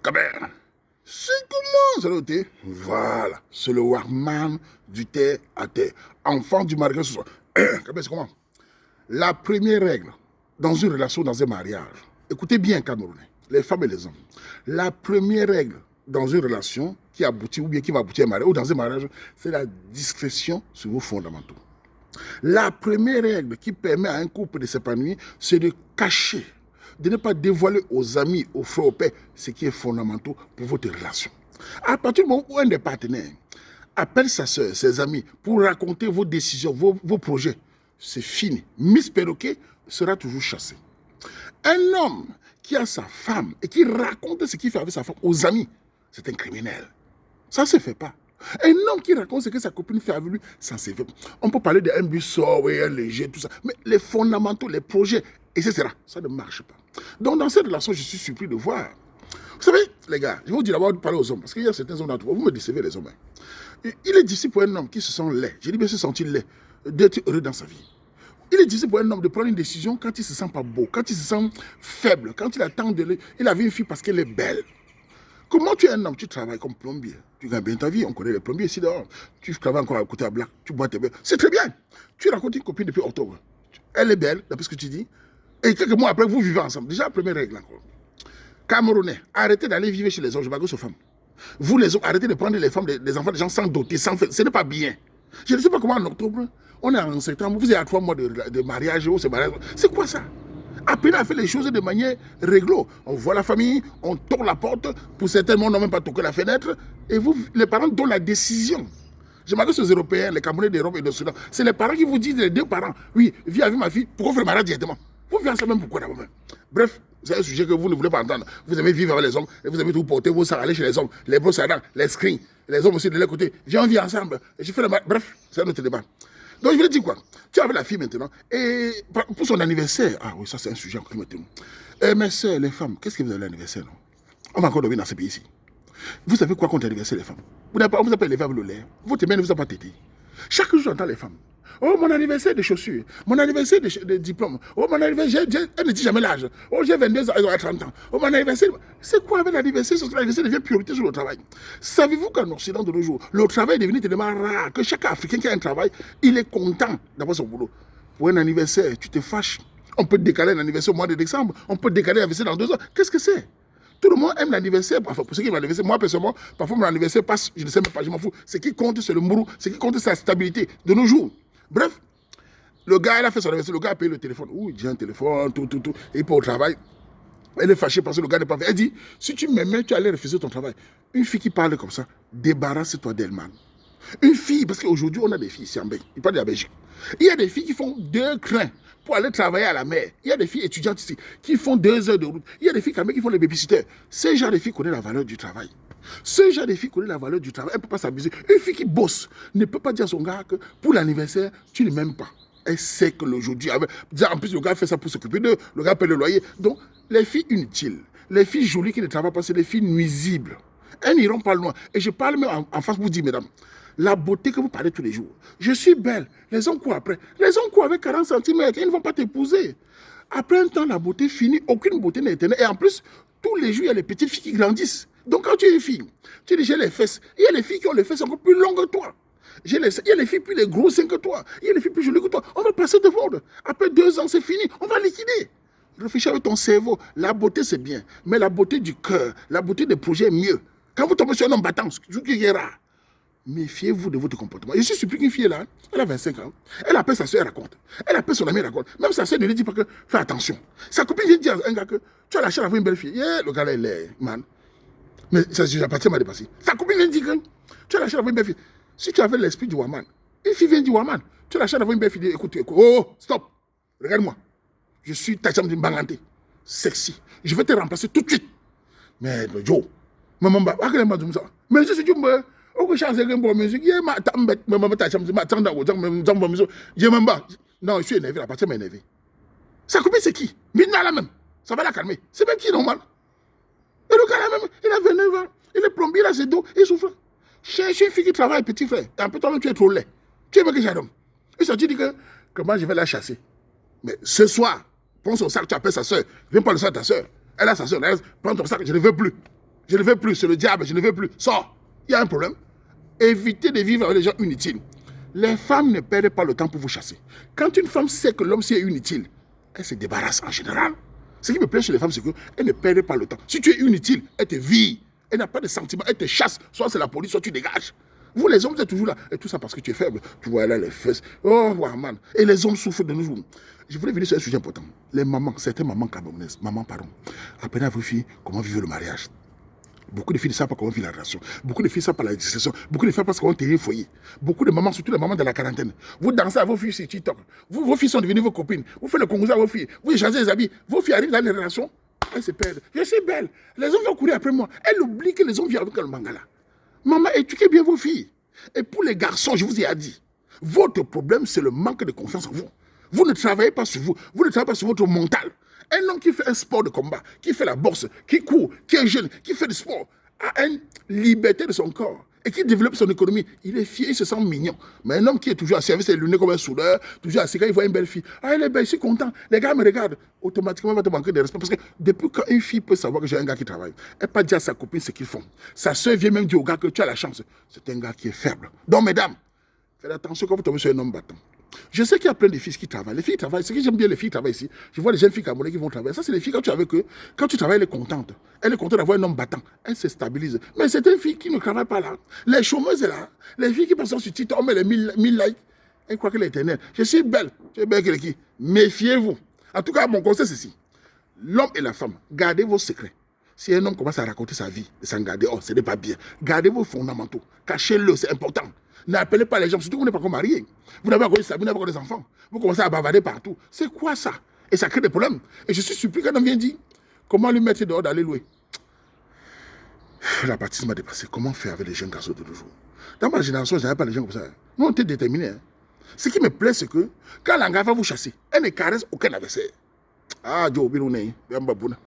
Kabert. C'est comment ça le thé? Voilà, c'est le Warman du terre à terre. Enfant du mariage ce soir. Kabert, c'est comment? La première règle dans une relation, dans un mariage, écoutez bien Camerounais, les femmes et les hommes. La première règle dans une relation qui aboutit ou bien qui va aboutir à un mariage ou dans un mariage, c'est la discrétion sur vos fondamentaux. La première règle qui permet à un couple de s'épanouir, c'est de cacher, de ne pas dévoiler aux amis, aux frères, aux pères, ce qui est fondamental pour votre relation. À partir du moment où un des partenaires appelle sa soeur, ses amis, pour raconter vos décisions, vos projets, c'est fini. Miss Perroquet sera toujours chassée. Un homme qui a sa femme et qui raconte ce qu'il fait avec sa femme aux amis, c'est un criminel. Ça ne se fait pas. Un homme qui raconte ce que sa copine fait avec lui, ça ne se fait pas. On peut parler d'un bus sort, oui, un léger, tout ça. Mais les fondamentaux, les projets, etc., ça ne marche pas. Donc dans cette relation, je suis surpris de voir. Vous savez, les gars, je vais vous dire d'abord de parler aux hommes, parce qu'il y a certains hommes d'entre vous, vous me décevez les hommes. Il est difficile pour un homme qui se sent laid, je dis bien se sentir laid, d'être heureux dans sa vie. Il est difficile pour un homme de prendre une décision quand il ne se sent pas beau, quand il se sent faible, quand il attend de lui. Il a vu une fille parce qu'elle est belle. Comment tu es un homme, tu travailles comme plombier, tu gagnes bien ta vie, on connaît les plombiers ici dehors. Tu travailles encore à côté à Black, tu bois tes verres. C'est très bien. Tu racontes une copine depuis octobre. Elle est belle, d'après ce que tu dis. Et quelques mois après, vous vivez ensemble. Déjà, première règle encore. Camerounais, arrêtez d'aller vivre chez les hommes, je m'agresse aux femmes. Vous les hommes, arrêtez de prendre les femmes, les enfants des gens sans doter, sans faire. Ce n'est pas bien. Je ne sais pas comment en octobre, on est en septembre, vous êtes à 3 mois de mariage, c'est quoi ça? Apprenez à faire les choses de manière réglo. On voit la famille, on tourne la porte, pour certains, on n'a même pas toqué la fenêtre, et vous, les parents donnent la décision. Je m'adresse aux Européens, les Camerounais d'Europe et de Soudan. C'est les parents qui vous disent, les deux parents, oui, viens avec ma fille, pourquoi faire le mariage directement? Vous vivez ensemble même pourquoi d'abord? Bref, c'est un sujet que vous ne voulez pas entendre. Vous aimez vivre avec les hommes, et vous aimez tout porter, vous aller chez les hommes, les brosses à dents, les screens, les hommes aussi de leur côté. Viens, on vit ensemble. Et je fais le mariage. Bref, c'est un autre débat. Donc je voulais dire quoi? Tu es avec la fille maintenant, et pour son anniversaire, ah oui, ça c'est un sujet encore qui me tient. Mes soeurs, les femmes, qu'est-ce que vous avez l'anniversaire, non? On va encore dormir dans ce pays-ci. Vous savez quoi contre l'anniversaire des femmes? On vous a pas élevé avec le lait. Votre mère ne vous a pas tété. Chaque jour, j'entends les femmes. Oh, mon anniversaire de chaussures. Mon anniversaire de diplôme. Oh, mon anniversaire, elle ne dit jamais l'âge. Oh, j'ai 22 ans, elle aura 30 ans. Oh, mon anniversaire. C'est quoi avec l'anniversaire? L'anniversaire devient priorité sur le travail. Savez-vous qu'en Occident de nos jours, le travail est devenu tellement rare que chaque Africain qui a un travail, il est content d'avoir son boulot. Pour un anniversaire, tu te fâches. On peut décaler l'anniversaire au mois de décembre. On peut décaler l'anniversaire dans 2 ans. Qu'est-ce que c'est? Tout le monde aime l'anniversaire. Enfin, pour ceux qui aiment l'anniversaire, moi personnellement, parfois mon anniversaire passe, je ne sais même pas, je m'en fous. Ce qui compte, c'est le mourou. Ce qui compte, c'est la stabilité de nos jours. Bref, le gars, il a fait son anniversaire, le gars a payé le téléphone. Ouh, il a un téléphone, tout. Et pour au travail, elle est fâchée parce que le gars n'est pas fait. Elle dit, si tu m'aimais, tu allais refuser ton travail. Une fille qui parle comme ça, débarrasse-toi d'elle, man. Une fille, parce qu'aujourd'hui, on a des filles ici en Belgique. Il parle de la Belgique. Il y a des filles qui font 2 crins pour aller travailler à la mer. Il y a des filles étudiantes ici qui font 2 heures de route. Il y a des filles quand même qui font les babysitters. Ce genre de filles connaissent la valeur du travail. Ce genre de filles connaissent la valeur du travail. Elle ne peut pas s'abuser. Une fille qui bosse ne peut pas dire à son gars que pour l'anniversaire, tu ne m'aimes pas. Elle sait que l'aujourd'hui, en plus le gars fait ça pour s'occuper d'eux, le gars paie le loyer. Donc, les filles inutiles, les filles jolies qui ne travaillent pas, c'est les filles nuisibles. Elles n'iront pas loin. Et je parle même en face pour vous dire, mesdames, la beauté que vous parlez tous les jours. Je suis belle. Les hommes courent après. Les hommes courent avec 40 cm. Ils ne vont pas t'épouser. Après un temps, la beauté finit. Aucune beauté n'est éternelle. Et en plus, tous les jours, il y a les petites filles qui grandissent. Donc, quand tu es une fille, tu dis, j'ai les fesses. Il y a les filles qui ont les fesses encore plus longues que toi. Il y a les filles plus les gros seins que toi. Il y a les filles plus jolies que toi. On va passer devant. Après 2 ans, c'est fini. On va liquider. Réfléchis avec ton cerveau. La beauté, c'est bien. Mais la beauté du cœur, la beauté des projets est mieux. Quand vous tombez sur un homme battant, ce qui est rare, méfiez-vous de votre comportement. Je suis surpris qu'une fille est là, elle a 25 ans. Elle appelle sa soeur, elle raconte. Elle appelle son ami, elle raconte. Même sa soeur ne lui dit pas que fais attention. Sa copine vient dire à un gars que tu as la chance d'avoir une belle fille. Yeah, le gars là, il est man. Mais ça, la partie m'a dépassé. Sa copine vient dire que tu as la chance d'avoir une belle fille. Si tu avais l'esprit du Waman, une fille vient dire Waman, tu as la chance d'avoir une belle fille. Écoute, oh, stop. Regarde-moi. Je suis ta chambre d'une bangante. Sexy. Je vais te remplacer tout de suite. Mais Joe, maman, mais je suis du oh, je change de musique. Non, je suis énervé, la partie m'a énervé. Sa copine, c'est qui? Midna là même. Ça va la calmer. C'est même qui normal. Et le gars là même, il a 29 ans. Il est plombier, là, c'est dos, il souffre. Cherche une fille qui travaille, petit frère. Et après, toi-même, tu es trop laid. Tu aimes que j'adore. Et ça, tu dis que comment je vais la chasser. Mais ce soir, prends son sac, tu appelles sa soeur. Viens prendre le sac de ta soeur. Elle a sa soeur. Prends ton sac, je ne veux plus. Je ne veux plus, c'est le diable, je ne veux plus. Sors. Il y a un problème. Évitez de vivre avec des gens inutiles. Les femmes ne perdent pas le temps pour vous chasser. Quand une femme sait que l'homme c'est inutile, elle se débarrasse en général. Ce qui me plaît chez les femmes, c'est qu'elles ne perdent pas le temps. Si tu es inutile, elle te vire. Elle n'a pas de sentiments, elle te chasse. Soit c'est la police, soit tu dégages. Vous, les hommes, vous êtes toujours là. Et tout ça parce que tu es faible. Tu vois là les fesses. Oh, man. Et les hommes souffrent de nos jours. Je voulais venir sur un sujet important. Les mamans, certaines mamans camerounaises, mamans, pardon, apprenez à vos filles comment vivre le mariage. Beaucoup de filles ne savent pas comment vivre la relation. Beaucoup de filles ne savent pas la discrétion. Beaucoup de filles ne savent pas comment tenir le foyer. Beaucoup de mamans, surtout les mamans de la quarantaine. Vous dansez à vos filles sur TikTok. Vos filles sont devenues vos copines. Vous faites le concours à vos filles. Vous échangez les habits. Vos filles arrivent dans les relations. Elles se perdent. Je suis belle. Les hommes vont courir après moi. Elles oublient que les hommes viennent avec le mangala. Maman, éduquez bien vos filles. Et pour les garçons, je vous ai dit, votre problème, c'est le manque de confiance en vous. Vous ne travaillez pas sur vous. Vous ne travaillez pas sur votre mental. Un homme qui fait un sport de combat, qui fait la boxe, qui court, qui est jeune, qui fait du sport, a une liberté de son corps et qui développe son économie. Il est fier, il se sent mignon. Mais un homme qui est toujours à service, il est luné comme un soudeur, toujours assis, quand il voit une belle fille, ah, elle est belle, je suis content, les gars me regardent, automatiquement, il va te manquer de respect. Parce que depuis quand une fille peut savoir que j'ai un gars qui travaille, elle peut dire à sa copine ce qu'ils font. Sa soeur vient même dire au gars que tu as la chance. C'est un gars qui est faible. Donc, mesdames, faites attention quand vous tombez sur un homme battant. Je sais qu'il y a plein de filles qui travaillent. Les filles travaillent. Ce que j'aime bien, les filles travaillent ici. Je vois les jeunes filles camerounaises qui vont travailler. Ça, c'est les filles, quand tu es avec eux, quand tu travailles, elle est contente. Elle est contente d'avoir un homme battant. Elle se stabilise. Mais c'est une fille qui ne travaille pas là. Les chômeuses sont là. Les filles qui passent sur TikTok, on met les 1000 likes. Elle croit qu'elle est éternelle. Je suis belle. Tu es belle que qui? Méfiez-vous. En tout cas, mon conseil, c'est ceci. L'homme et la femme, gardez vos secrets. Si un homme commence à raconter sa vie, sans garder, oh, ce n'est pas bien. Gardez vos fondamentaux. Cachez-le, c'est important. N'appelez pas les gens, surtout que vous n'êtes pas encore marié. Vous n'avez pas encore ça, vous n'avez pas encore des enfants. Vous commencez à bavarder partout. C'est quoi ça? Et ça crée des problèmes. Et je suis surpris quand on vient dire, comment lui mettre dehors d'aller louer? La baptise m'a dépassé. Comment faire avec les jeunes garçons de nos jours? Dans ma génération, je n'avais pas les gens comme ça. Nous, on était déterminés. Hein. Ce qui me plaît, c'est que quand l'anga va vous chasser, elle ne caresse aucun adversaire. Ah, Joe, Biloune, Bamba Bouna.